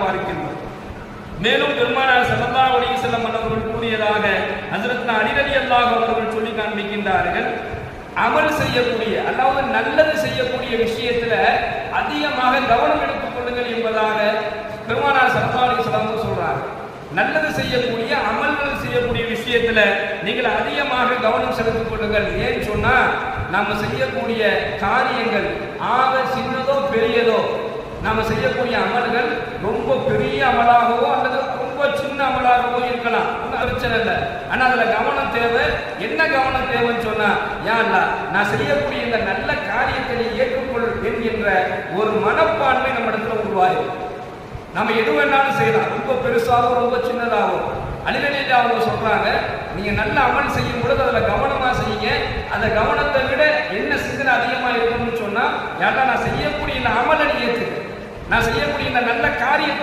பார்க்கின்றோம். மேலும் பெருமானார் ஸல்லல்லாஹு அலைஹி வஸல்லம் அவர்கள் கூறியதாக ஹஜ்ரத் அலி ரலியல்லாஹு அவர்கள் சொல்லி காண்பிக்கின்றார்கள், அமல் செய்யக்கூடிய அதாவது நல்லது செய்யக்கூடிய விஷயத்துல அதிகமாக கவனம் எடுத்துக் கொள்ளுங்கள் என்பதாக பெருமானார் ஸல்லல்லாஹு அலைஹி வஸல்லம் சொல்றாங்க. நல்லது செய்யக்கூடிய அமல்கள் செய்யக்கூடிய விஷயத்துல நீங்கள் அதிகமாக கவனம் செலுத்திக் கொள்ளுங்கள். ஏன்னு சொன்னா நாம செய்யக்கூடிய காரியங்கள் ஆக சின்னதோ பெரியதோ, நாம செய்யக்கூடிய அமல்கள் ரொம்ப பெரிய அமலாகவோ அல்லது ரொம்ப சின்ன அமலாகவோ இருக்கலாம், ஒன்றும் பிரச்சனை இல்லை. ஆனா அதுல கவனம் தேவை. என்ன கவனம் தேவைன்னு சொன்னா, யா அல்லாஹ் நான் செய்யக்கூடிய இந்த நல்ல காரியத்தை நீ ஏற்றுக்கொள் என்கின்ற ஒரு மனப்பான்மை நம்ம இடத்துல உருவாகும். நம்ம எது வேணாலும் செய்யலாம், ரொம்ப பெருசாகவும் ரொம்ப சின்னதாகவும். அலி ரலியல்லாஹு அவங்க சொல்றாங்க, நீங்க நல்ல அமல் செய்யும் பொழுது அதுல கவனமா செய்யுங்க. அந்த கவனத்தை விட என்ன சிந்தனை அதிகமா இருக்கணும்னு சொன்னா, யா அல்லாஹ் நான் செய்யக்கூடிய இந்த அமலை நீ ஏற்றுக்க, நான் செய்யக்கூடிய இந்த நல்ல காரியத்தை